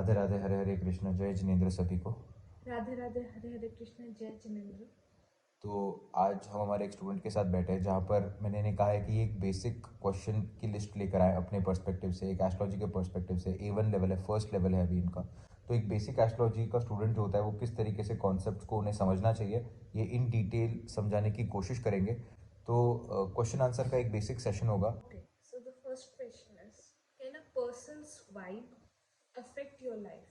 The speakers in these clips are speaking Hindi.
राधे राधे, हरे हरे कृष्ण, जय जिनेन्द्र सभी को। राधे राधे, हरे हरे कृष्ण, जय जिनेन्द्र। तो आज हम हमारे एक स्टूडेंट के साथ बैठे हैं, जहाँ पर मैंने इन्हें कहा है कि एक बेसिक क्वेश्चन की लिस्ट लेकर आए अपने पर्सपेक्टिव से, एक एस्ट्रोलॉजी के पर्सपेक्टिव से। A1 लेवल है, फर्स्ट लेवल है अभी इनका। तो एक बेसिक एस्ट्रोलॉजी का स्टूडेंट जो होता है वो किस तरीके से कॉन्सेप्ट को उन्हें समझना चाहिए, ये इन डिटेल समझाने की कोशिश करेंगे। तो क्वेश्चन आंसर का एक बेसिक सेशन होगा। Okay, so the first question is, can a person's vibe affect your life?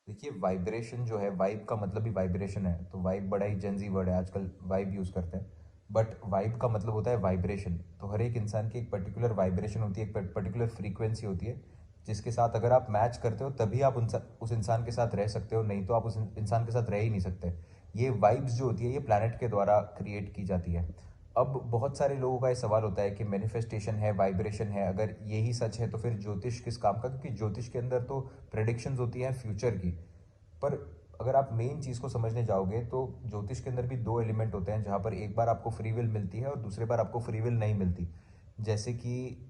देखिए, वाइब्रेशन जो है, वाइब का मतलब ही वाइब्रेशन है। तो वाइब बड़ा ही जेंजी वर्ड है, आजकल वाइब यूज़ करते हैं। बट वाइब का मतलब होता है वाइब्रेशन। तो हर एक इंसान की एक पर्टिकुलर वाइब्रेशन होती है, एक पर्टिकुलर फ्रीक्वेंसी होती है, जिसके साथ अगर आप मैच करते हो तभी आप उस इंसान के साथ रह सकते हो, नहीं तो आप उस इंसान के साथ रह ही नहीं सकते। ये वाइब्स जो होती है ये प्लानट के द्वारा क्रिएट की जाती है। अब बहुत सारे लोगों का ये सवाल होता है कि मैनिफेस्टेशन है, वाइब्रेशन है, अगर यही सच है तो फिर ज्योतिष किस काम का? क्योंकि ज्योतिष के अंदर तो प्रेडिक्शंस होती हैं फ्यूचर की। पर अगर आप मेन चीज़ को समझने जाओगे तो ज्योतिष के अंदर भी दो एलिमेंट होते हैं, जहाँ पर एक बार आपको फ्री विल मिलती है और दूसरी बार आपको फ्री विल नहीं मिलती। जैसे कि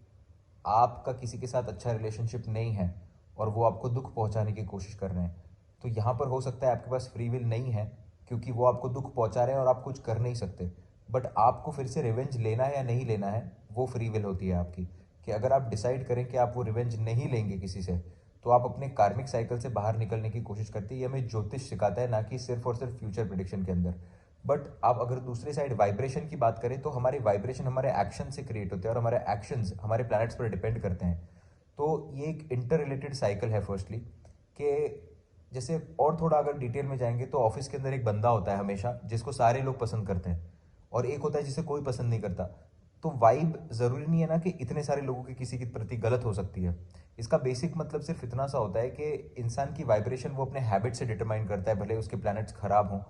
आपका किसी के साथ अच्छा रिलेशनशिप नहीं है और वो आपको दुख पहुंचाने की कोशिश कर रहे हैं, तो यहाँ पर हो सकता है आपके पास फ्री विल नहीं है, क्योंकि वो आपको दुख पहुंचा रहे हैं और आप कुछ कर नहीं सकते। बट आपको फिर से रिवेंज लेना है या नहीं लेना है, वो फ्री विल होती है आपकी। कि अगर आप डिसाइड करें कि आप वो रिवेंज नहीं लेंगे किसी से, तो आप अपने कार्मिक साइकिल से बाहर निकलने की कोशिश करते हैं। ये हमें ज्योतिष सिखाता है, ना कि सिर्फ और सिर्फ फ्यूचर प्रिडिक्शन के अंदर। बट आप अगर दूसरी साइड वाइब्रेशन की बात करें, तो हमारे वाइब्रेशन हमारे एक्शन से क्रिएट होते हैं और हमारे एक्शंस हमारे प्लैनेट्स पर डिपेंड करते हैं। तो ये एक इंटर रिलेटेड साइकिल है फर्स्टली। कि जैसे और थोड़ा अगर डिटेल में जाएंगे तो ऑफिस के अंदर एक बंदा होता है हमेशा, जिसको सारे लोग पसंद करते हैं, और एक होता है जिसे कोई पसंद नहीं करता। तो वाइब ज़रूरी नहीं है ना कि इतने सारे लोगों की किसी के प्रति गलत हो सकती है। इसका बेसिक मतलब सिर्फ इतना सा होता है कि इंसान की वाइब्रेशन वो अपने हैबिट से डिटरमाइन करता है, भले उसके प्लैनेट्स खराब हों।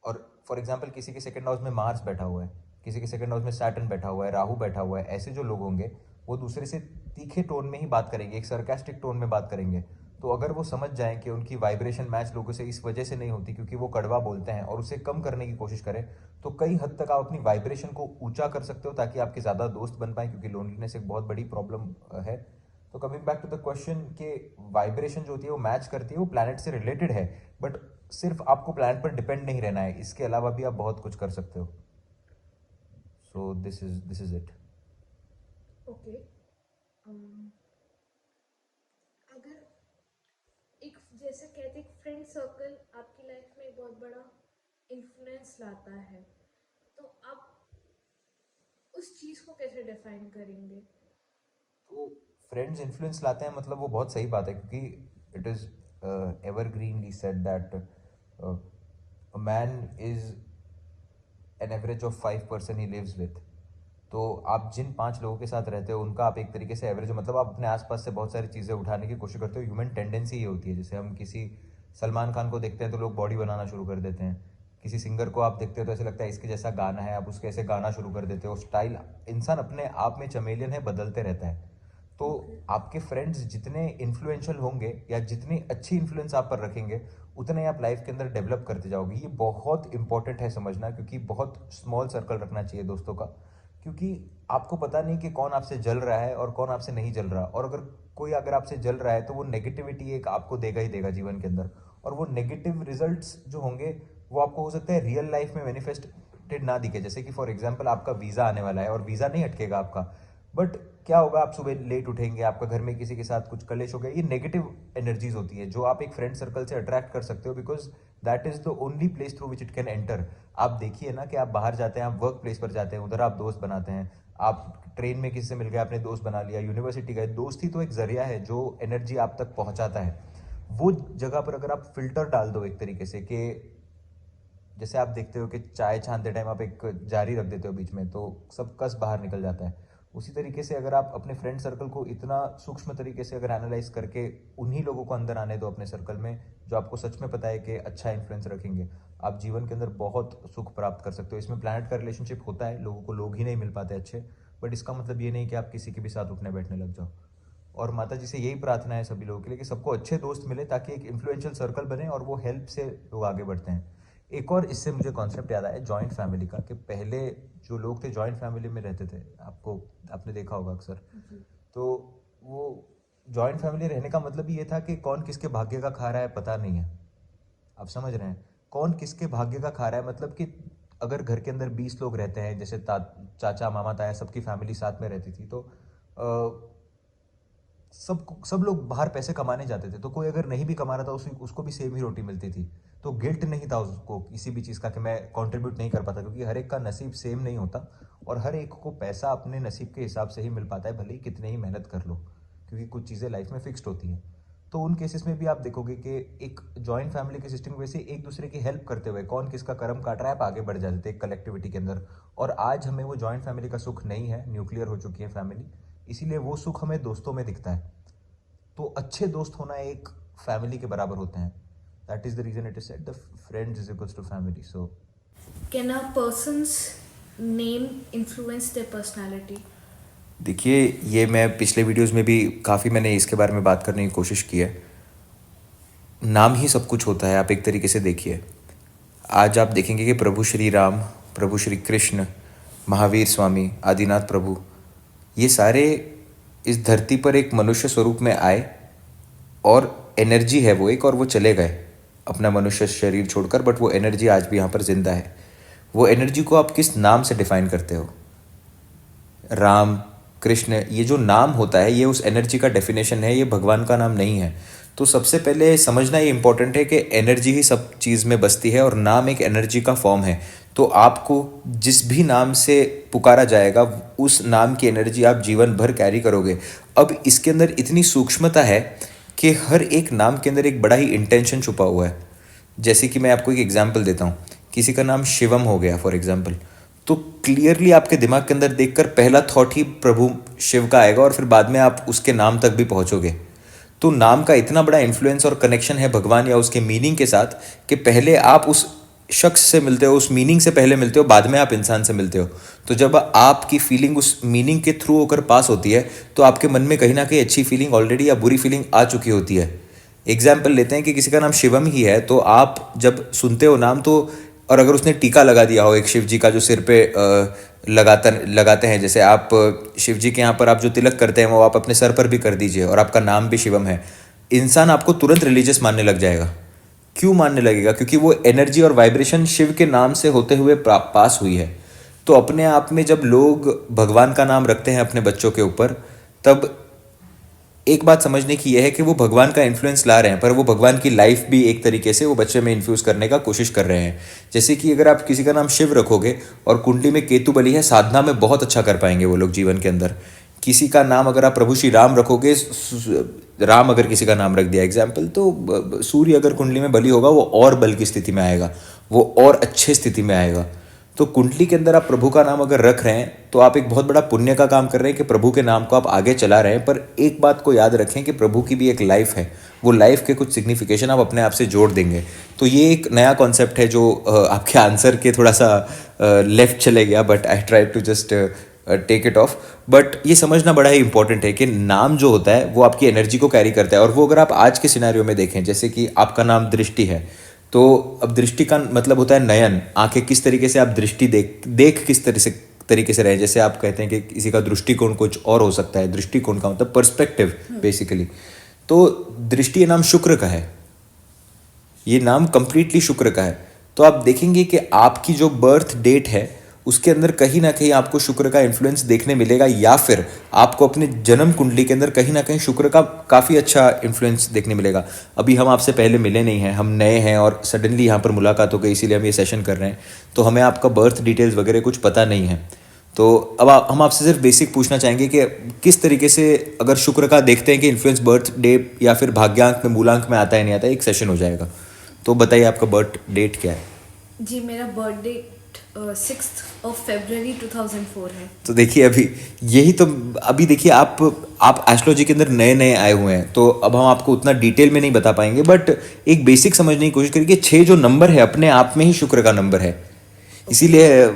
और फॉर एग्जाम्पल किसी के सेकंड हाउस में मार्स बैठा हुआ है, किसी के सेकंड हाउस में सैटर्न बैठा हुआ है, राहु बैठा हुआ है, ऐसे जो लोग होंगे वो दूसरे से तीखे टोन में ही बात करेंगे, एक सरकास्टिक टोन में बात करेंगे। तो अगर वो समझ जाएं कि उनकी वाइब्रेशन मैच लोगों से इस वजह से नहीं होती क्योंकि वो कड़वा बोलते हैं, और उसे कम करने की कोशिश करें, तो कई हद तक आप अपनी वाइब्रेशन को ऊंचा कर सकते हो, ताकि आपके ज़्यादा दोस्त बन पाए, क्योंकि लोनलीनेस एक बहुत बड़ी प्रॉब्लम है। तो coming back to the question, के वाइब्रेशन जो होती है वो मैच करती है, वो प्लैनेट से रिलेटेड है। बट सिर्फ आपको प्लैनेट पर डिपेंड नहीं रहना है, इसके अलावा भी आप बहुत कुछ कर सकते हो। So this is it. Okay, um, अगर एक जैसे कहते एक फ्रेंड सर्कल आपकी लाइफ में एक बहुत बड़ा इन्फ्लुएंस लाता है, तो आप उस चीज़ को कैसे डिफाइन करेंगे? तो फ्रेंड्स इन्फ्लुएंस लाते हैं, मतलब वो बहुत सही बात है, क्योंकि it is evergreenly said that a man is an average of 5 person he lives with. तो आप जिन 5 लोगों के साथ रहते हो उनका आप एक तरीके से एवरेज हो, मतलब आप अपने आसपास से बहुत सारी चीज़ें उठाने की कोशिश करते हो। ह्यूमन टेंडेंसी ये होती है, जैसे हम किसी सलमान खान को देखते हैं तो लोग बॉडी बनाना शुरू कर देते हैं। किसी सिंगर को आप देखते हो तो ऐसे लगता है इसके जैसा गाना है, आप उसके ऐसे गाना शुरू कर देते हो। स्टाइल, इंसान अपने आप में चमेलियन है, बदलते रहता है। तो ओके। आपके फ्रेंड्स जितने इन्फ्लुएंशियल होंगे या जितनी अच्छी इन्फ्लुएंस आप पर रखेंगे, उतने आप लाइफ के अंदर डेवलप करते जाओगे। ये बहुत इंपॉर्टेंट है समझना, क्योंकि बहुत स्मॉल सर्कल रखना चाहिए दोस्तों का। क्योंकि आपको पता नहीं कि कौन आपसे जल रहा है और कौन आपसे नहीं जल रहा। और अगर आपसे जल रहा है तो वो नेगेटिविटी एक आपको देगा ही देगा जीवन के अंदर। और वो नेगेटिव रिजल्ट्स जो होंगे वो आपको हो सकता है रियल लाइफ में मैनिफेस्टेड ना दिखे। जैसे कि फॉर एग्जांपल आपका वीज़ा आने वाला है और वीज़ा नहीं अटकेगा आपका, बट क्या होगा, आप सुबह लेट उठेंगे, आपका घर में किसी के साथ कुछ कलेश हो गया। ये नेगेटिव एनर्जीज होती है जो आप एक फ्रेंड सर्कल से अट्रैक्ट कर सकते हो, because that is the only place through which it can enter. आप देखिए ना कि आप बाहर जाते हैं, आप वर्क प्लेस पर जाते हैं, उधर आप दोस्त बनाते हैं। आप ट्रेन में किसी से मिल गए, आपने दोस्त बना लिया, यूनिवर्सिटी गए, दोस्ती तो एक जरिया है जो एनर्जी आप तक पहुंचाता है। वो जगह पर अगर आप फिल्टर डाल दो एक तरीके से, कि जैसे आप देखते हो कि चाय छानते टाइम आप एक जारी रख देते हो बीच में, तो सब कस बाहर निकल जाता है। उसी तरीके से अगर आप अपने फ्रेंड सर्कल को इतना सूक्ष्म तरीके से अगर एनालाइज करके उन्हीं लोगों को अंदर आने दो अपने सर्कल में, जो आपको सच में पता है कि अच्छा इन्फ्लुएंस रखेंगे, आप जीवन के अंदर बहुत सुख प्राप्त कर सकते हो। इसमें प्लैनेट का रिलेशनशिप होता है, लोगों को लोग ही नहीं मिल पाते अच्छे। बट इसका मतलब ये नहीं कि आप किसी के भी साथ उठने बैठने लग जाओ। और माता जी से यही प्रार्थना है सभी लोगों के लिए कि सबको अच्छे दोस्त मिले, ताकि एक इन्फ्लुएंशियल सर्कल बने और वो हेल्प से लोग आगे बढ़ते हैं। एक और इससे मुझे कॉन्सेप्ट याद आया जॉइंट फैमिली का, कि पहले जो लोग थे जॉइंट फैमिली में रहते थे, आपने देखा होगा अक्सर। जी। तो वो जॉइंट फैमिली रहने का मतलब ये था कि कौन किसके भाग्य का खा रहा है पता नहीं है। आप समझ रहे हैं, कौन किसके भाग्य का खा रहा है, मतलब कि अगर घर के अंदर 20 लोग रहते हैं, जैसे चाचा मामा ताया सबकी फैमिली साथ में रहती थी, तो सब लोग बाहर पैसे कमाने जाते थे, तो कोई अगर नहीं भी कमा रहा था उसको भी सेम ही रोटी मिलती थी। तो गिल्ट नहीं था उसको किसी भी चीज़ का कि मैं कंट्रीब्यूट नहीं कर पाता, क्योंकि हर एक का नसीब सेम नहीं होता और हर एक को पैसा अपने नसीब के हिसाब से ही मिल पाता है, भले ही कितने ही मेहनत कर लो, क्योंकि कुछ चीज़ें लाइफ में फिक्स्ड होती हैं। तो उन केसेस में भी आप देखोगे कि एक जॉइंट फैमिली के सिस्टम की वजह से एक दूसरे की हेल्प करते हुए कौन किसका कर्म काट रहा है, आप आगे बढ़ जाते थे एक कलेक्टिविटी के अंदर। और आज हमें वो जॉइंट फैमिली का सुख नहीं है, न्यूक्लियर हो चुकी है फैमिली, इसीलिए वो सुख हमें दोस्तों में दिखता है। तो अच्छे दोस्त होना एक फैमिली के बराबर होते हैं। That is the reason it is said the friends is equals to family. So Can a person's name influence their personality? देखिए, ये मैं पिछले वीडियोस में भी काफ़ी मैंने इसके बारे में बात करने की कोशिश की है। नाम ही सब कुछ होता है, आप एक तरीके से देखिए। आज आप देखेंगे कि प्रभु श्री राम, प्रभु श्री कृष्ण, महावीर स्वामी, आदिनाथ प्रभु, ये सारे इस धरती पर एक मनुष्य स्वरूप में आए और एनर्जी है वो एक, और वो चले गए अपना मनुष्य शरीर छोड़कर, बट वो एनर्जी आज भी यहाँ पर जिंदा है। वो एनर्जी को आप किस नाम से डिफाइन करते हो? राम, कृष्ण, ये जो नाम होता है ये उस एनर्जी का डेफिनेशन है, ये भगवान का नाम नहीं है। तो सबसे पहले समझना ये इंपॉर्टेंट है कि एनर्जी ही सब चीज़ में बसती है और नाम एक एनर्जी का फॉर्म है। तो आपको जिस भी नाम से पुकारा जाएगा उस नाम की एनर्जी आप जीवन भर कैरी करोगे। अब इसके अंदर इतनी सूक्ष्मता है कि हर एक नाम के अंदर एक बड़ा ही इंटेंशन छुपा हुआ है। जैसे कि मैं आपको एक एग्जांपल देता हूँ, किसी का नाम शिवम हो गया फॉर एग्जांपल, तो क्लियरली आपके दिमाग के अंदर देखकर पहला थॉट ही प्रभु शिव का आएगा और फिर बाद में आप उसके नाम तक भी पहुंचोगे। तो नाम का इतना बड़ा इन्फ्लुएंस और कनेक्शन है भगवान या उसके मीनिंग के साथ कि पहले आप उस शख्स से मिलते हो, उस मीनिंग से पहले मिलते हो, बाद में आप इंसान से मिलते हो। तो जब आपकी फीलिंग उस मीनिंग के थ्रू होकर पास होती है तो आपके मन में कहीं ना कहीं अच्छी फीलिंग ऑलरेडी या बुरी फीलिंग आ चुकी होती है। एग्जाम्पल लेते हैं कि किसी का नाम शिवम ही है, तो आप जब सुनते हो नाम तो, और अगर उसने टीका लगा दिया हो एक शिव जी का जो सिर पे लगाते हैं, जैसे आप शिव जी के यहाँ पर आप जो तिलक करते हैं वो आप अपने सर पर भी कर दीजिए और आपका नाम भी शिवम है, इंसान आपको तुरंत रिलीजियस मानने लग जाएगा। क्यों मानने लगेगा? क्योंकि वो एनर्जी और वाइब्रेशन शिव के नाम से होते हुए पास हुई है। तो अपने आप में जब लोग भगवान का नाम रखते हैं अपने बच्चों के ऊपर, तब एक बात समझने की यह है कि वो भगवान का इन्फ्लुएंस ला रहे हैं, पर वो भगवान की लाइफ भी एक तरीके से वो बच्चे में इन्फ्यूज़ करने का कोशिश कर रहे हैं। जैसे कि अगर आप किसी का नाम शिव रखोगे और कुंडली में केतु बली है, साधना में बहुत अच्छा कर पाएंगे वो लोग जीवन के अंदर। किसी का नाम अगर आप प्रभु श्री राम रखोगे, राम अगर किसी का नाम रख दिया एग्जाम्पल, तो सूर्य अगर कुंडली में बली होगा वो और बल की स्थिति में आएगा, वो और अच्छे स्थिति में आएगा। तो कुंडली के अंदर आप प्रभु का नाम अगर रख रहे हैं तो आप एक बहुत बड़ा पुण्य का काम कर रहे हैं कि प्रभु के नाम को आप आगे चला रहे हैं। पर एक बात को याद रखें कि प्रभु की भी एक लाइफ है, वो लाइफ के कुछ सिग्निफिकेशन आप अपने आप से जोड़ देंगे। तो ये एक नया कॉन्सेप्ट है जो आपके आंसर के थोड़ा सा लेफ्ट चले गया, but I try to just take it off. बट ये समझना बड़ा ही इंपॉर्टेंट है कि नाम जो होता है वो आपकी एनर्जी को कैरी करता है। और वो अगर आप आज के सिनेरियो में देखें, जैसे कि आपका नाम दृष्टि है, तो अब दृष्टि का मतलब होता है नयन, आंखें, किस तरीके से आप दृष्टि देख किस तरीके से रहे। जैसे आप कहते हैं कि किसी का दृष्टिकोण कुछ और हो सकता है, दृष्टिकोण का मतलब पर्सपेक्टिव बेसिकली। तो दृष्टि ये नाम शुक्र का है, ये नाम कंप्लीटली शुक्र का है। तो आप देखेंगे कि आपकी जो बर्थ डेट है उसके अंदर कहीं ना कहीं आपको शुक्र का इन्फ्लुएंस देखने मिलेगा, या फिर आपको अपने जन्म कुंडली के अंदर कहीं ना कहीं शुक्र का काफ़ी अच्छा इन्फ्लुएंस देखने मिलेगा। अभी हम आपसे पहले मिले नहीं हैं, हम नए हैं और सडनली यहाँ पर मुलाकात हो गई, इसीलिए हम ये सेशन कर रहे हैं। तो हमें आपका बर्थ डिटेल्स वगैरह कुछ पता नहीं है। तो अब हम आपसे सिर्फ बेसिक पूछना चाहेंगे कि किस तरीके से अगर शुक्र का देखते हैं कि इन्फ्लुएंस बर्थ डे या फिर भाग्यांक में, मूलांक में आता है नहीं आता है, एक सेशन हो जाएगा। तो बताइए आपका बर्थ डेट क्या है? जी, मेरा birth date 6th of February 2004 है। तो देखिए अभी यही तो, अभी देखिए आप एस्ट्रोलॉजी के अंदर नए नए आए हुए हैं, तो अब हम आपको उतना डिटेल में नहीं बता पाएंगे, बट एक बेसिक समझने की कोशिश करिए। 6 जो नंबर है अपने आप में ही शुक्र का नंबर है, इसीलिए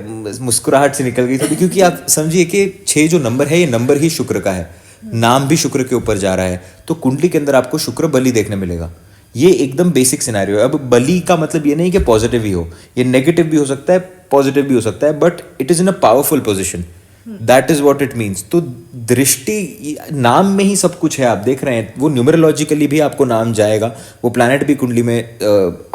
मुस्कुराहट से निकल गई थोड़ी, क्योंकि आप समझिए कि 6 जो नंबर है ये नंबर ही शुक्र का है, नाम भी शुक्र के ऊपर जा रहा है। तो कुंडली के अंदर आपको शुक्र बली देखने मिलेगा। ये एकदम बेसिक सिनेरियो है। अब बली का मतलब ये नहीं कि पॉजिटिव ही हो, ये नेगेटिव भी हो सकता है, पॉजिटिव भी हो सकता है, but it is in a powerful position. That is what it means. तो दृष्टि नाम में ही सब कुछ है। आप देख रहे हैं वो न्यूमरोलॉजिकली भी आपको नाम जाएगा, वो प्लैनेट भी कुंडली में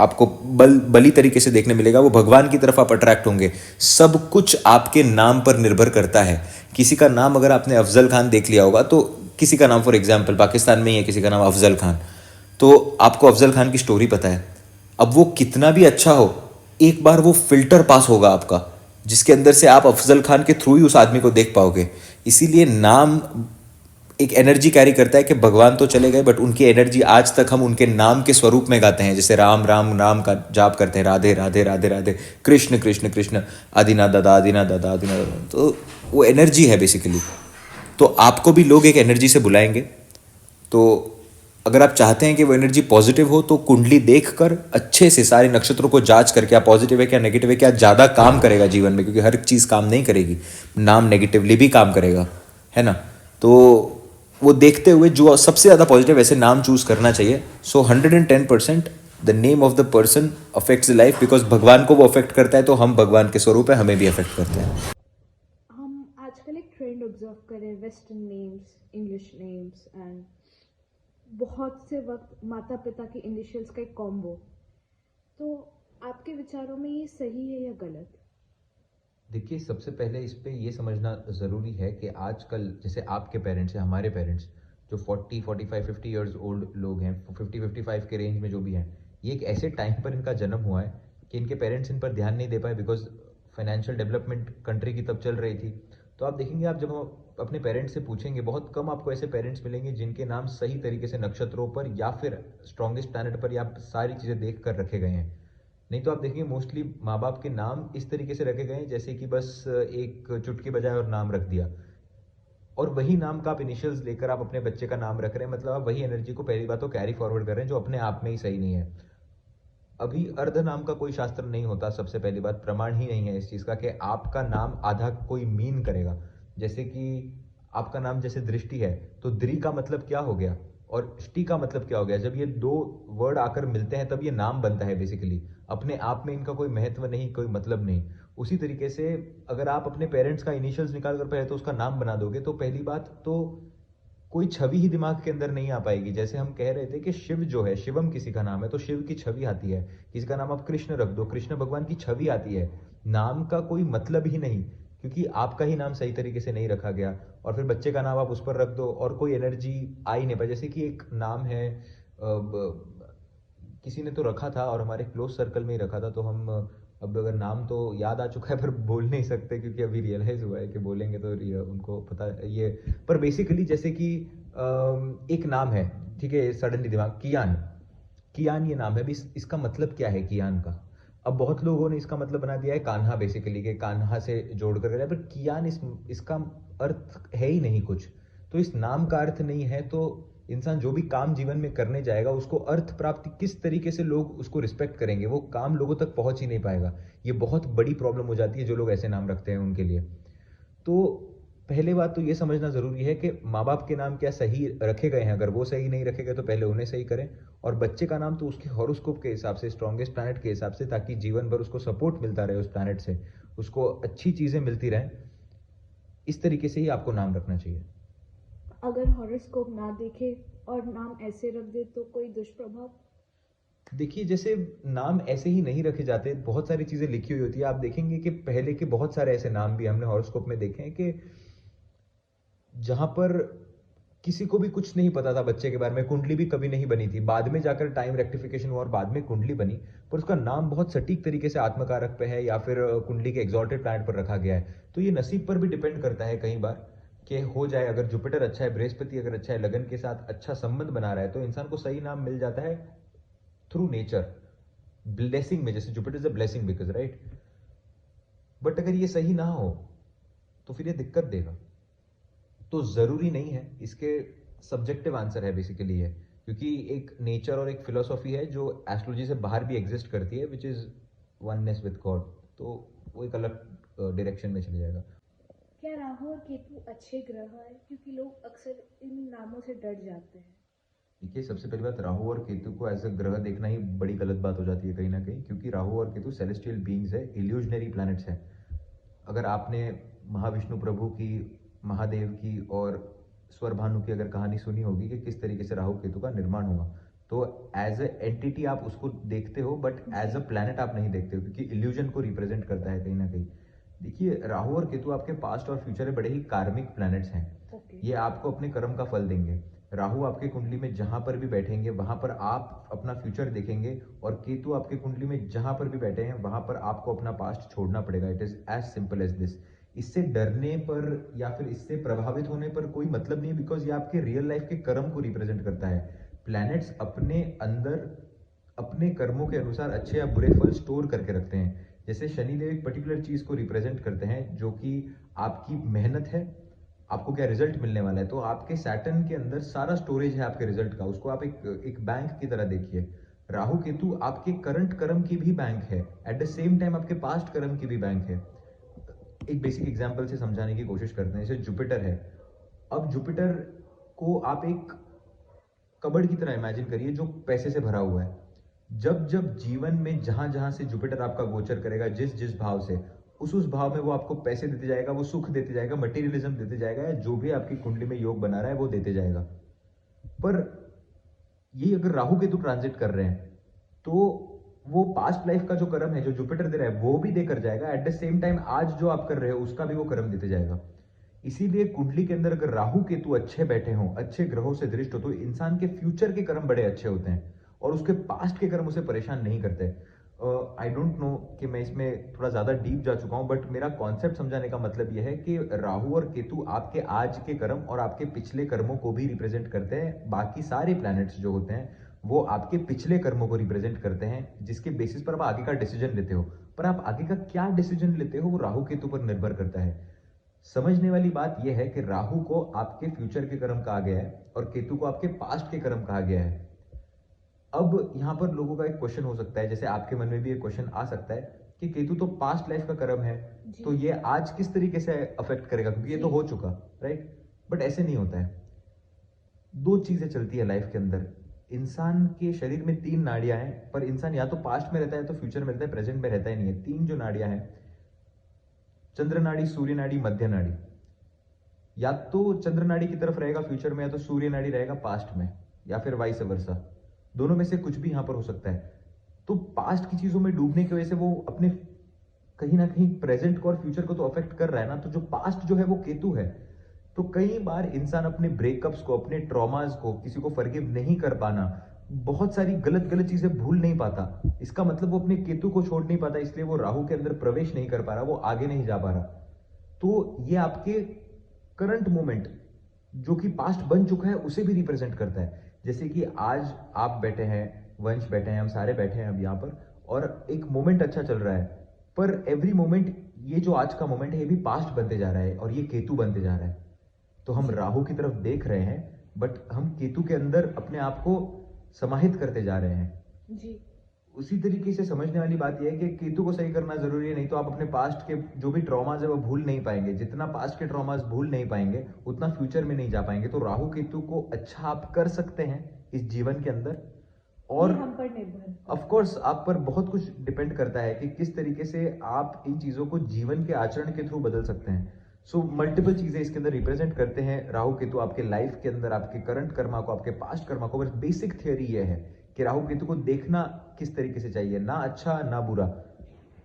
आपको बली तरीके से देखने मिलेगा, वो भगवान की तरफ आप अट्रैक्ट होंगे। सब कुछ आपके नाम पर निर्भर करता है। किसी का नाम अगर आपने अफजल खान देख लिया होगा, तो किसी का नाम फॉर एग्जाम्पल पाकिस्तान में ही है, किसी का नाम अफजल खान, तो आपको अफजल खान की स्टोरी पता है। अब वो कितना भी अच्छा हो, एक बार वो फिल्टर पास होगा आपका, जिसके अंदर से आप अफजल खान के थ्रू ही उस आदमी को देख पाओगे। इसीलिए नाम एक एनर्जी कैरी करता है कि भगवान तो चले गए, बट उनकी एनर्जी आज तक हम उनके नाम के स्वरूप में गाते हैं। जैसे राम राम राम का जाप करते हैं, राधे राधे राधे राधे, कृष्ण कृष्ण कृष्ण, आदिना दादा आदिना दादा आदिना दादा। तो वो एनर्जी है बेसिकली। तो आपको भी लोग एक एनर्जी से बुलाएंगे। तो अगर आप चाहते हैं कि वो एनर्जी पॉजिटिव हो, तो कुंडली देखकर अच्छे से सारे नक्षत्रों को जांच कर, क्या पॉजिटिव है क्या नेगेटिव है, क्या ज़्यादा काम करेगा जीवन में, क्योंकि हर चीज़ काम नहीं करेगी, नाम नेगेटिवली भी काम करेगा, है ना। तो वो देखते हुए जो सबसे ज़्यादा पॉजिटिव ऐसे नाम चूज करना चाहिए। सो 110% the name of the person affects the life, because भगवान को वो अफेक्ट करता है, तो हम भगवान के स्वरूप है, हमें भी अफेक्ट करते हैं। हम आजकल एक ट्रेंड ऑब्जर्व करें, western names, English names and बहुत से वक्त माता पिता के इनिशियल्स का एक कॉम्बो। तो आपके विचारों में ये सही है या गलत? देखिए, सबसे पहले इस पे ये समझना ज़रूरी है कि आजकल जैसे आपके पेरेंट्स हैं, हमारे पेरेंट्स जो 40 45 50 इयर्स ओल्ड लोग हैं, 50 55 के रेंज में जो भी हैं, ये एक ऐसे टाइम पर इनका जन्म हुआ है कि इनके पेरेंट्स इन पर ध्यान नहीं दे पाए, बिकॉज फाइनेंशियल डेवलपमेंट कंट्री की तब चल रही थी। तो आप देखेंगे, आप जब हम अपने पेरेंट्स से पूछेंगे, बहुत कम आपको ऐसे पेरेंट्स मिलेंगे जिनके नाम सही तरीके से नक्षत्रों पर या फिर स्ट्रॉन्गेस्ट प्लैनेट पर या सारी चीज़ें देख कर रखे गए हैं। नहीं तो आप देखेंगे मोस्टली माँ बाप के नाम इस तरीके से रखे गए हैं जैसे कि बस एक चुटकी बजाए और नाम रख दिया, और वही नाम का आप इनिशियल्स लेकर आप अपने बच्चे का नाम रख रहे हैं। मतलब आप वही एनर्जी को पहली बात तो कैरी फॉरवर्ड कर रहे हैं, जो अपने आप में ही सही नहीं है। अभी अर्ध नाम का कोई शास्त्र नहीं होता, सबसे पहली बात प्रमाण ही नहीं है इस चीज़ का कि आपका नाम आधा कोई मीन करेगा। जैसे कि आपका नाम जैसे दृष्टि है, तो द्रि का मतलब क्या हो गया और ष्टि का मतलब क्या हो गया, जब ये दो वर्ड आकर मिलते हैं तब ये नाम बनता है बेसिकली। अपने आप में इनका कोई महत्व नहीं, कोई मतलब नहीं। उसी तरीके से अगर आप अपने पेरेंट्स का इनिशियल्स निकाल कर पहले तो उसका नाम बना दोगे, तो पहली बात तो कोई छवि ही दिमाग के अंदर नहीं आ पाएगी। जैसे हम कह रहे थे कि शिव जो है, शिवम किसी का नाम है तो शिव की छवि आती है। किसी का नाम आप कृष्ण रख दो, कृष्ण भगवान की छवि आती है। नाम का कोई मतलब ही नहीं, क्योंकि आपका ही नाम सही तरीके से नहीं रखा गया। और फिर बच्चे का नाम आप उस पर रख दो और कोई एनर्जी आ ही नहीं पाए। जैसे कि एक नाम है, किसी ने तो रखा था और हमारे क्लोज सर्कल में ही रखा था, तो हम अब अगर नाम तो याद आ चुका है पर बोल नहीं सकते, क्योंकि अभी रियलाइज हुआ है कि बोलेंगे तो उनको पता ये। पर बेसिकली जैसे कि एक नाम है, ठीक है, सडनली दिमाग, कियान। कियान ये नाम है, अभी इसका मतलब क्या है कियान का? अब बहुत लोगों ने इसका मतलब बना दिया है कान्हा, बेसिकली कि कान्हा से जोड़ कर गया, पर कियान इसका अर्थ है ही नहीं कुछ। तो इस नाम का अर्थ नहीं है, तो इंसान जो भी काम जीवन में करने जाएगा उसको अर्थ प्राप्ति किस तरीके से लोग उसको रिस्पेक्ट करेंगे, वो काम लोगों तक पहुंच ही नहीं पाएगा। ये बहुत बड़ी प्रॉब्लम हो जाती है जो लोग ऐसे नाम रखते हैं उनके लिए। तो पहले बात तो ये समझना जरूरी है कि माँ बाप के नाम क्या सही रखे गए हैं, अगर वो सही नहीं रखे गए तो पहले उन्हें सही करें। और बच्चे का नाम तो उसके हॉरोस्कोप के हिसाब से, स्ट्रॉन्गेस्ट प्लैनेट के हिसाब से, ताकि जीवन भर उसको सपोर्ट मिलता रहे उस प्लैनेट से, उसको अच्छी चीजें मिलती रहें। इस तरीके से ही आपको नाम रखना चाहिए। अगर हॉरोस्कोप ना देखे और नाम ऐसे रख दे तो कोई दुष्प्रभाव? देखिए, जैसे नाम ऐसे ही नहीं रखे जाते, बहुत सारी चीजें लिखी हुई होती है। आप देखेंगे कि पहले के बहुत सारे ऐसे नाम भी हमने हॉरोस्कोप में देखे हैं कि जहां पर किसी को भी कुछ नहीं पता था बच्चे के बारे में, कुंडली भी कभी नहीं बनी थी, बाद में जाकर टाइम रेक्टिफिकेशन हुआ और बाद में कुंडली बनी, पर उसका नाम बहुत सटीक तरीके से आत्मकारक पे है या फिर कुंडली के एग्जॉल्टेड प्लैनेट पर रखा गया है। तो ये नसीब पर भी डिपेंड करता है कई बार कि हो जाए। अगर जुपिटर अच्छा है, बृहस्पति अगर अच्छा है, लगन के साथ अच्छा संबंध बना रहा है, तो इंसान को सही नाम मिल जाता है थ्रू नेचर, ब्लेसिंग में। जैसे Jupiter is a blessing because, right. But अगर ये सही ना हो तो फिर ये दिक्कत देगा। तो जरूरी नहीं है, इसके सब्जेक्टिव आंसर है बेसिकली है, क्योंकि एक नेचर और एक फिलोसॉफी है जो एस्ट्रोलॉजी से बाहर भी एग्जिस्ट करती है, which is oneness with God. तो वो एक अलग डायरेक्शन में चले जाएगा। क्या राहु और केतु अच्छे ग्रह है? क्योंकि लोग अक्सर इन नामों से डर जाते हैं। देखिए, सबसे पहली बात, राहु और केतु को एज अ ग्रह देखना ही बड़ी गलत बात हो जाती है कहीं ना कहीं, क्योंकि राहु और केतु सेलेस्टियल बीइंग्स है, इल्यूजनरी प्लैनेट्स है। अगर आपने महाविष्णु प्रभु की, महादेव की और स्वरभानु की अगर कहानी सुनी होगी कि किस तरीके से राहु केतु का निर्माण हुआ, तो एज ए एंटिटी आप उसको देखते हो, बट एज अ प्लैनेट आप नहीं देखते हो, क्योंकि इल्यूजन को रिप्रेजेंट करता है कहीं ना कहीं। देखिए, राहु और केतु आपके पास्ट और फ्यूचर में बड़े ही कार्मिक प्लैनेट्स हैं। ये आपको अपने कर्म का फल देंगे। राहु आपके कुंडली में जहां पर भी बैठेंगे वहां पर आप अपना फ्यूचर देखेंगे, और केतु आपके कुंडली में जहां पर भी बैठे हैं वहां पर आपको अपना पास्ट छोड़ना पड़ेगा। It is as simple as this. इससे डरने पर या फिर इससे प्रभावित होने पर कोई मतलब नहीं है, बिकॉज ये आपके रियल लाइफ के कर्म को रिप्रेजेंट करता है। प्लैनेट्स अपने अंदर अपने कर्मों के अनुसार अच्छे या बुरे फल स्टोर करके रखते हैं। जैसे शनिदेव एक पर्टिकुलर चीज को रिप्रेजेंट करते हैं जो कि आपकी मेहनत है, आपको क्या रिजल्ट मिलने वाला है, तो आपके सैटर्न के अंदर सारा स्टोरेज है आपके रिजल्ट का, उसको आप एक बैंक की तरह देखिए। राहु केतु आपके करंट कर्म की भी बैंक है, एट द सेम टाइम आपके पास्ट कर्म की भी बैंक है। एक बेसिक एग्जांपल से समझाने की कोशिश करते हैं। जैसे जुपिटर है, अब जुपिटर को आप एक कबर्ड की तरह इमेजिन करिए जो पैसे से भरा हुआ है। जब जब जीवन में जहां जहां से जुपिटर आपका गोचर करेगा, जिस जिस भाव से, उस भाव में वो आपको पैसे देते जाएगा, वो सुख देते जाएगा, मटेरियलिज्म देते जाएगा, या जो भी आपकी कुंडली में योग बना रहा है वो देते जाएगा। पर ये अगर राहु केतु ट्रांजिट कर रहे हैं तो वो पास्ट लाइफ का जो कर्म है जो जुपिटर दे रहा है वो भी देकर जाएगा, एट द सेम टाइम आज जो आप कर रहे हो उसका भी वो कर्म देते जाएगा। इसीलिए कुंडली के अंदर अगर राहु केतु अच्छे बैठे हों, अच्छे ग्रहों से दृष्ट हो, तो इंसान के फ्यूचर के कर्म बड़े अच्छे होते हैं और उसके पास्ट के कर्म उसे परेशान नहीं करते। आई डोंट नो कि मैं इसमें थोड़ा ज्यादा डीप जा चुका हूं, बट मेरा कॉन्सेप्ट समझाने का मतलब यह है कि राहु और केतु आपके आज के कर्म और आपके पिछले कर्मों को भी रिप्रेजेंट करते हैं। बाकी सारे प्लैनेट्स जो होते हैं वो आपके पिछले कर्मों को रिप्रेजेंट करते हैं, जिसके बेसिस पर आप आगे का डिसीजन लेते हो। पर आप आगे का क्या डिसीजन लेते हो वो राहु केतु पर निर्भर करता है। समझने वाली बात यह है कि राहु को आपके फ्यूचर के कर्म कहा गया है और केतु को आपके पास्ट के कर्म कहा गया है। अब यहां पर लोगों का एक क्वेश्चन हो सकता है, जैसे आपके मन में भी एक क्वेश्चन आ सकता है कि केतु तो पास्ट लाइफ का कर्म है, तो ये आज किस तरीके से अफेक्ट करेगा, क्योंकि ये तो हो चुका, राइट? बट ऐसे नहीं होता है। दो चीजें चलती है लाइफ के अंदर। इंसान के शरीर में तीन नाड़ियां हैं, पर इंसान या तो पास्ट में रहता है तो फ्यूचर में रहता है, प्रेजेंट में रहता ही नहीं है। तीन जो नाड़ियां हैं, चंद्र नाड़ी, सूर्य नाड़ी, मध्य नाड़ी। या तो चंद्र नाड़ी की तरफ रहेगा फ्यूचर में, या तो सूर्य नाड़ी रहेगा पास्ट में, या फिर वाइस वर्सा। दोनों में से कुछ भी यहां पर हो सकता है। तो पास्ट की चीजों में डूबने की वजह से वो अपने कहीं ना कहीं प्रेजेंट को और फ्यूचर को तो अफेक्ट कर रहा है ना। तो जो पास्ट जो है वो केतु है। तो कई बार इंसान अपने ब्रेकअप्स को, अपने ट्रॉमास को, किसी को फॉरगिव नहीं कर पाना, बहुत सारी गलत गलत चीजें भूल नहीं पाता, इसका मतलब वो अपने केतु को छोड़ नहीं पाता, इसलिए वो राहु के अंदर प्रवेश नहीं कर पा रहा, वो आगे नहीं जा पा रहा। तो ये आपके करंट मोमेंट जो कि पास्ट बन चुका है उसे भी रिप्रेजेंट करता है। जैसे कि आज आप बैठे हैं, वंश बैठे हैं, हम सारे बैठे हैं अब यहाँ पर, और एक मोमेंट अच्छा चल रहा है, पर एवरी मोमेंट, ये जो आज का मोमेंट है ये भी पास्ट बनते जा रहा है और ये केतु बनते जा रहा है। तो हम राहु की तरफ देख रहे हैं, बट हम केतु के अंदर अपने आप को समाहित करते जा रहे हैं जी। उसी तरीके से समझने वाली बात यह है कि केतु को सही करना जरूरी है, नहीं तो आप अपने पास्ट के जो भी ट्रॉमास है वो भूल नहीं पाएंगे। जितना पास्ट के ट्रॉमास भूल नहीं पाएंगे उतना फ्यूचर में नहीं जा पाएंगे। तो राहु केतु को अच्छा आप कर सकते हैं इस जीवन के अंदर, और हम पर निर्भर, ऑफ कोर्स आप पर बहुत कुछ डिपेंड करता है कि किस तरीके से आप इन चीजों को जीवन के आचरण के थ्रू बदल सकते हैं। सो मल्टीपल चीजें इसके अंदर रिप्रेजेंट करते हैं राहु केतु आपके लाइफ के अंदर, आपके करंट कर्मा को, आपके पास्ट कर्मा को। बस बेसिक थियोरी यह है कि राहु केतु को देखना किस तरीके से चाहिए, ना अच्छा ना बुरा।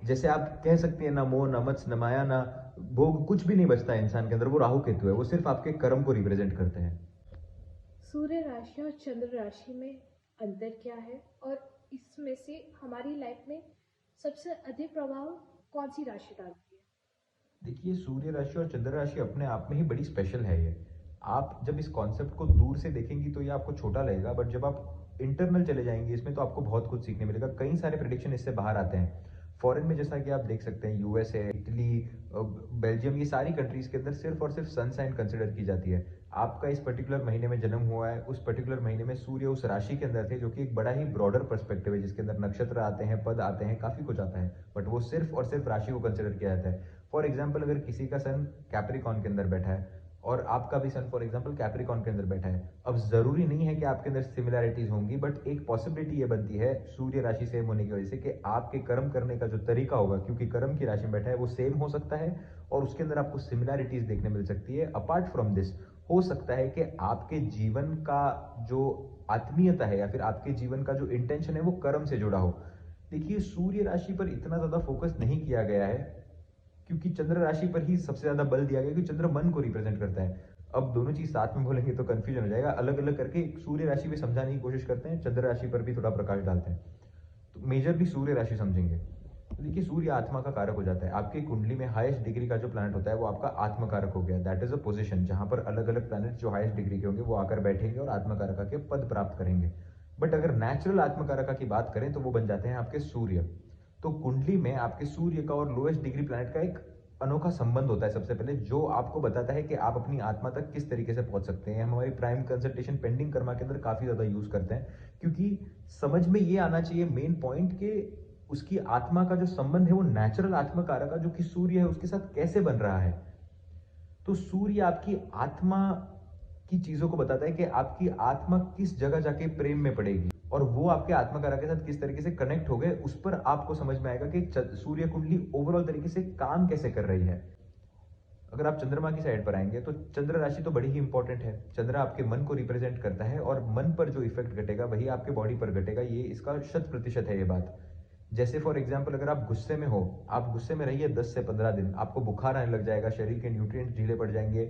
जैसे आप कह सकते हैं ना मोह ना मत्स्य ना माया ना भोग, कुछ भी नहीं बचता है इंसान के अंदर, वो राहु केतु है, वो सिर्फ आपके कर्म को रिप्रेजेंट करते हैं। सूर्य राशि और चंद्र राशि में अंतर क्या है, और इसमें से हमारी लाइफ में सबसे अधिक प्रभाव कौन सी राशि डालती है? देखिए, सूर्य राशि और चंद्र राशि अपने आप में ही बड़ी स्पेशल है। ये आप जब इस कॉन्सेप्ट को दूर से देखेंगी तो ये आपको छोटा लगेगा, बट जब आप इंटरनल चले जाएंगे इसमें तो आपको बहुत कुछ सीखने मिलेगा। कई सारे प्रेडिक्शन इससे बाहर आते हैं फॉरेन में, जैसा कि आप देख सकते हैं यूएसए, इटली, बेल्जियम, ये सारी कंट्रीज के अंदर सिर्फ और सिर्फ सन साइन कंसिडर की जाती है। आपका इस पर्टिकुलर महीने में जन्म हुआ है, उस पर्टिकुलर महीने में सूर्य उस राशि के अंदर थे, जो कि एक बड़ा ही ब्रॉडर पर्सपेक्टिव है, जिसके अंदर नक्षत्र आते हैं, पद आते हैं, काफी कुछ आता है, बट वो सिर्फ और सिर्फ राशि को कंसिडर किया जाता है। फॉर एग्जाम्पल, अगर किसी का सन कैप्रिकॉन के अंदर बैठा है और आपका भी सन फॉर एग्जाम्पल कैप्रिकॉन के अंदर बैठा है, अब जरूरी नहीं है कि आपके अंदर सिमिलैरिटीज होंगी, बट एक पॉसिबिलिटी ये बनती है सूर्य राशि सेम होने की वजह से कि आपके कर्म करने का जो तरीका होगा, क्योंकि कर्म की राशि में बैठा है, वो सेम हो सकता है और उसके अंदर आपको सिमिलैरिटीज देखने मिल सकती है। अपार्ट फ्रॉम दिस, हो सकता है कि आपके जीवन का जो आत्मीयता है या फिर आपके जीवन का जो इंटेंशन है वो कर्म से जुड़ा हो। देखिए, सूर्य राशि पर इतना ज्यादा फोकस नहीं किया गया है क्योंकि चंद्र राशि पर ही सबसे ज्यादा बल दिया गया, क्योंकि चंद्र मन को रिप्रेजेंट करता है। अब दोनों चीज साथ में बोलेंगे तो कंफ्यूजन हो जाएगा, अलग अलग करके सूर्य राशि पे समझाने की कोशिश करते हैं, चंद्र राशि पर भी थोड़ा प्रकाश डालते हैं। तो मेजरली सूर्य राशि समझेंगे। तो देखिए, सूर्य आत्मा का कारक हो जाता है। आपकी कुंडली में हाईएस्ट डिग्री का जो प्लैनेट होता है वो आपका आत्म कारक हो गया। दैट इज अ पोजीशन जहां पर अलग अलग प्लैनेट जो हाईएस्ट डिग्री के होंगे वो आकर बैठेंगे और आत्म कारका के पद प्राप्त करेंगे। बट अगर नेचुरल आत्म कारका की बात करें तो वो बन जाते हैं आपके सूर्य। तो कुंडली में आपके सूर्य का और लोएस्ट डिग्री प्लैनेट का एक अनोखा संबंध होता है सबसे पहले, जो आपको बताता है कि आप अपनी आत्मा तक किस तरीके से पहुंच सकते हैं। हम हमारी प्राइम कंसल्टेशन पेंडिंग कर्मा के अंदर काफी ज्यादा यूज करते हैं, क्योंकि समझ में ये आना चाहिए मेन पॉइंट के उसकी आत्मा का जो संबंध है वो नेचुरल आत्मा कारक का जो कि सूर्य है उसके साथ कैसे बन रहा है। तो सूर्य आपकी आत्मा की चीजों को बताता है कि आपकी आत्मा किस जगह जाके प्रेम में पड़ेगी और वो आपके आत्मा कारक के साथ किस तरीके से कनेक्ट हो गए, उस पर आपको समझ में आएगा कि सूर्य कुंडली ओवरऑल तरीके से काम कैसे कर रही है। अगर आप चंद्रमा की साइड पर आएंगे तो चंद्र राशि तो बड़ी ही इंपॉर्टेंट है। चंद्र आपके मन को रिप्रेजेंट करता है और मन पर जो इफेक्ट घटेगा वही आपके बॉडी पर घटेगा, ये इसका 100% है ये बात। जैसे फॉर एग्जाम्पल, अगर आप गुस्से में हो, आप गुस्से में रहिए 10 से 15 दिन, आपको बुखार आने लग जाएगा, शरीर के न्यूट्रिएंट्स ढीले पड़ जाएंगे,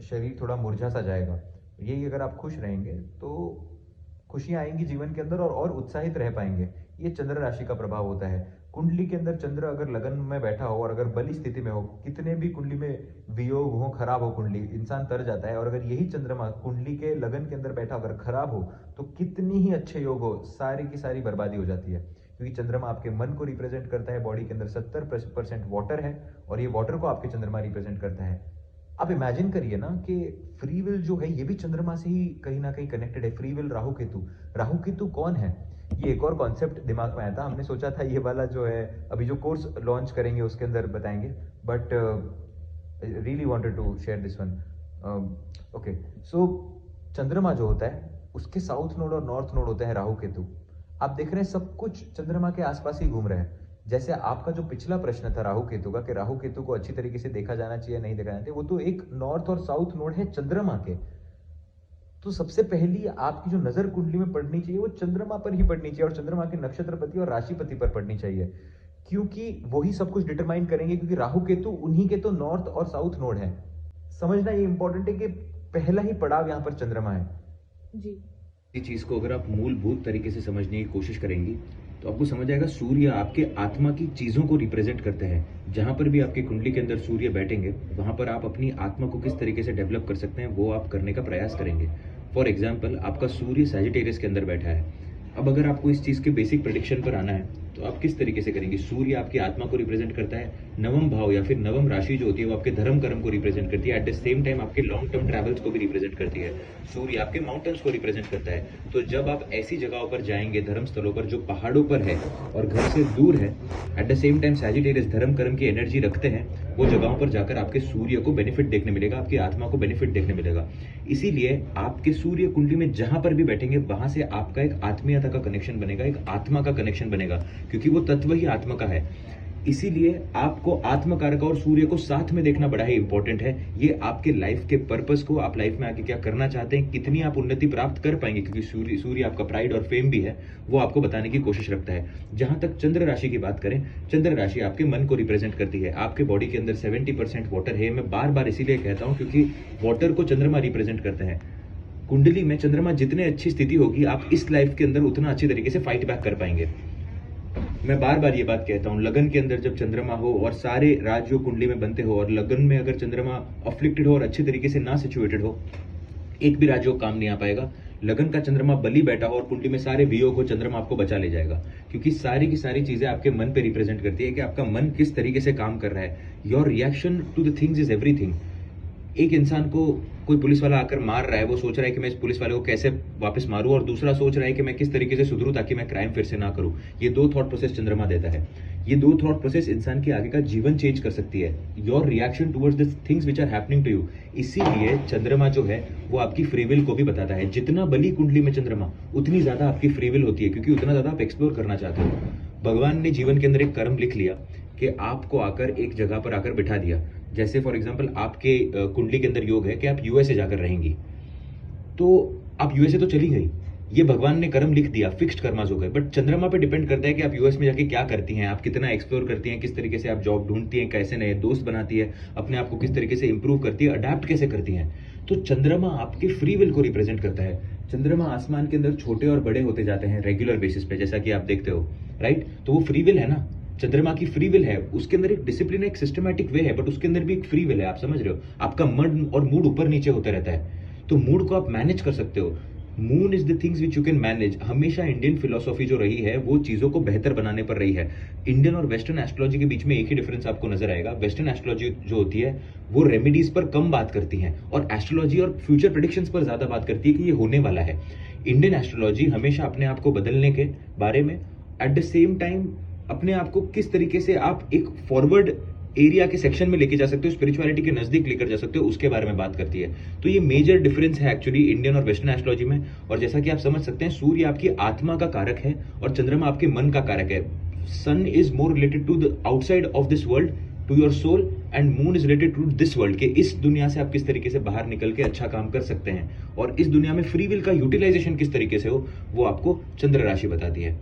शरीर थोड़ा मुरझा सा जाएगा। यही अगर आप खुश रहेंगे तो खुशियां आएंगी जीवन के अंदर और उत्साहित रह पाएंगे। ये चंद्र राशि का प्रभाव होता है। कुंडली के अंदर चंद्र अगर लगन में बैठा हो और अगर बली स्थिति में हो, कितने भी कुंडली में वियोग हो, खराब हो कुंडली, इंसान तर जाता है। और अगर यही चंद्रमा कुंडली के लगन के अंदर बैठा अगर खराब हो तो कितनी ही अच्छे योग हो, सारी की सारी बर्बादी हो जाती है। क्योंकि चंद्रमा आपके मन को रिप्रेजेंट करता है। बॉडी के अंदर 70% वाटर है और ये वाटर को आपके चंद्रमा रिप्रेजेंट करता है। आप इमेजिन करिए ना कि फ्री विल जो है ये भी चंद्रमा से ही कहीं ना कहीं कनेक्टेड है। Free will, Rahu Ketu. राहु केतु कौन है, ये एक और कॉन्सेप्ट दिमाग में आया था। हमने सोचा था ये वाला जो है अभी जो कोर्स लॉन्च करेंगे उसके अंदर बताएंगे, but really wanted to share this one. Okay, so चंद्रमा जो होता है उसके साउथ नोड और नॉर्थ नोड होते हैं राहु केतु। आप देख रहे हैं सब कुछ चंद्रमा के आसपास ही घूम रहे हैं। जैसे आपका जो पिछला प्रश्न था राहु केतु का, कि राहु केतु को अच्छी तरीके से देखा जाना चाहिए नहीं देखा जाना चाहिए, वो तो एक नॉर्थ और साउथ नोड है चंद्रमा के। तो सबसे पहली आपकी जो नजर कुंडली में पड़नी चाहिए वो चंद्रमा पर ही पड़नी चाहिए और चंद्रमा के नक्षत्रपति और राशिपति पर पड़नी चाहिए, क्योंकि वही सब कुछ डिटरमाइन करेंगे। क्योंकि राहु केतु उन्हीं के तो नॉर्थ और साउथ नोड है। समझना ये इंपॉर्टेंट है कि पहला ही पड़ाव यहाँ पर चंद्रमा है जी। इस चीज को अगर आप मूलभूत तरीके से समझने की कोशिश करेंगी तो आपको समझ आएगा सूर्य आपके आत्मा की चीजों को रिप्रेजेंट करते हैं। जहां पर भी आपकी कुंडली के अंदर सूर्य बैठेंगे वहां पर आप अपनी आत्मा को किस तरीके से डेवलप कर सकते हैं वो आप करने का प्रयास करेंगे। फॉर एग्जाम्पल, आपका सूर्य सैजिटेरियस के अंदर बैठा है। अब अगर आपको इस चीज के बेसिक प्रेडिक्शन पर आना है तो आप किस तरीके से करेंगे। सूर्य आपकी आत्मा को रिप्रेजेंट करता है। नवम भाव या फिर नवम राशि जो होती है वो आपके धर्म कर्म को रिप्रेजेंट करती है। एट द सेम टाइम आपके लॉन्ग टर्म ट्रैवल्स को भी रिप्रेजेंट करती है। सूर्य आपके माउंटेन्स को रिप्रेजेंट करता है। तो जब आप ऐसी जगहों पर जाएंगे, धर्म स्थलों पर जो पहाड़ों पर है और घर से दूर है, at the same time Sagittarius धर्म कर्म की एनर्जी रखते हैं, वो जगहों पर जाकर आपके सूर्य को बेनिफिट देखने मिलेगा, आपकी आत्मा को बेनिफिट देखने मिलेगा। इसीलिए आपके सूर्य कुंडली में जहां पर भी बैठेंगे वहां से आपका एक आत्मीयता का कनेक्शन बनेगा, एक आत्मा का कनेक्शन बनेगा, क्योंकि वो तत्व ही आत्मा का है। इसीलिए आपको आत्म कारक और सूर्य को साथ में देखना बड़ा ही इंपॉर्टेंट है। ये आपके लाइफ के पर्पस को, आप लाइफ में आगे क्या करना चाहते हैं, कितनी आप उन्नति प्राप्त कर पाएंगे, क्योंकि सूर्य आपका प्राइड और फेम भी है, वो आपको बताने की कोशिश रखता है। जहां तक चंद्र राशि की बात करें, चंद्र राशि आपके मन को रिप्रेजेंट करती है। आपके बॉडी के अंदर 70% वाटर है। मैं बार बार इसीलिए कहता हूं क्योंकि वाटर को चंद्रमा रिप्रेजेंट करते हैं। कुंडली में चंद्रमा जितने अच्छी स्थिति होगी, आप इस लाइफ के अंदर उतना अच्छी तरीके से फाइट बैक कर पाएंगे। मैं बार बार ये बात कहता हूँ, लगन के अंदर जब चंद्रमा हो और सारे राजयोग कुंडली में बनते हो और लगन में अगर चंद्रमा अफ्लिक्टेड हो और अच्छे तरीके से ना सिचुएटेड हो, एक भी राजयोग काम नहीं आ पाएगा। लगन का चंद्रमा बली बैठा हो और कुंडली में सारे वियोग हो, चंद्रमा आपको बचा ले जाएगा, क्योंकि सारी की सारी चीजें आपके मन पे रिप्रेजेंट करती है कि आपका मन किस तरीके से काम कर रहा है। Your reaction to the things is everything. एक इंसान को कोई पुलिस वाला आकर मार रहा है, वो सोच रहा है कि मैं इस पुलिस वाले को कैसे वापस मारूं, और दूसरा सोच रहा है कि मैं किस तरीके से सुधरूं ताकि मैं क्राइम फिर से ना करूं। ये दो थॉट प्रोसेस चंद्रमा देता है। ये दो थॉट प्रोसेस इंसान के आगे का जीवन चेंज कर सकती है। Your reaction towards the things which are happening to you. इसीलिए चंद्रमा जो है वो आपकी फ्री विल को भी बताता है। जितना बली कुंडली में चंद्रमा, उतनी ज्यादा आपकी फ्री विल होती है, क्योंकि उतना ज्यादा आप एक्सप्लोर करना चाहते हो। भगवान ने जीवन के अंदर एक कर्म लिख लिया कि आपको आकर एक जगह पर आकर बिठा दिया। जैसे फॉर एग्जांपल आपके कुंडली के अंदर योग है कि आप यूएसए जाकर रहेंगी, तो आप यूएसए तो चली गई, ये भगवान ने कर्म लिख दिया, फिक्स्ड कर्मास हो गए। बट चंद्रमा पे डिपेंड करता है कि आप यूएस में जाके क्या करती हैं, आप कितना एक्सप्लोर करती हैं, किस तरीके से आप जॉब ढूंढती हैं, कैसे नए दोस्त बनाती है, अपने आप को किस तरीके से इंप्रूव करती है, अडेप्ट कैसे करती हैं। तो चंद्रमा आपके फ्री विल को रिप्रेजेंट करता है। चंद्रमा आसमान के अंदर छोटे और बड़े होते जाते हैं रेगुलर बेसिस पे, जैसा कि आप देखते हो, राइट। तो वो फ्री विल है ना, चंद्रमा की फ्री विल है, उसके अंदर एक डिसिप्लिन, एक सिस्टमैटिक वे है, बट उसके अंदर भी एक फ्री विल है। आप समझ रहे हो, आपका मन और मूड ऊपर नीचे होता रहता है, तो मूड को आप मैनेज कर सकते हो। Moon is the things which you can manage. हमेशा इंडियन फिलोसॉफी जो रही है वो चीजों को बेहतर बनाने पर रही है। इंडियन और वेस्टर्न एस्ट्रोलॉजी के बीच में एक ही डिफरेंस आपको नजर आएगा, वेस्टर्न एस्ट्रोलॉजी जो होती है वो रेमेडीज पर कम बात करती है और एस्ट्रोलॉजी और फ्यूचर प्रेडिक्शंस पर ज्यादा बात करती है कि ये होने वाला है। इंडियन एस्ट्रोलॉजी हमेशा अपने आप को बदलने के बारे में, एट द सेम टाइम अपने आप को किस तरीके से आप एक फॉरवर्ड एरिया के सेक्शन में लेके जा सकते हो, स्पिरिचुअलिटी के नजदीक लेकर जा सकते हो, उसके बारे में बात करती है। तो ये मेजर डिफरेंस है एक्चुअली इंडियन और वेस्टर्न एस्ट्रोलॉजी में। और जैसा कि आप समझ सकते हैं, सूर्य आपकी आत्मा का कारक है और चंद्रमा आपके मन का कारक है। Sun is more related to the outside of this world, to your soul, and moon is related to this world, के इस दुनिया से आप किस तरीके से बाहर निकल के अच्छा काम कर सकते हैं और इस दुनिया में फ्री विल का यूटिलाइजेशन किस तरीके से हो, वो आपको चंद्र राशि बताती है।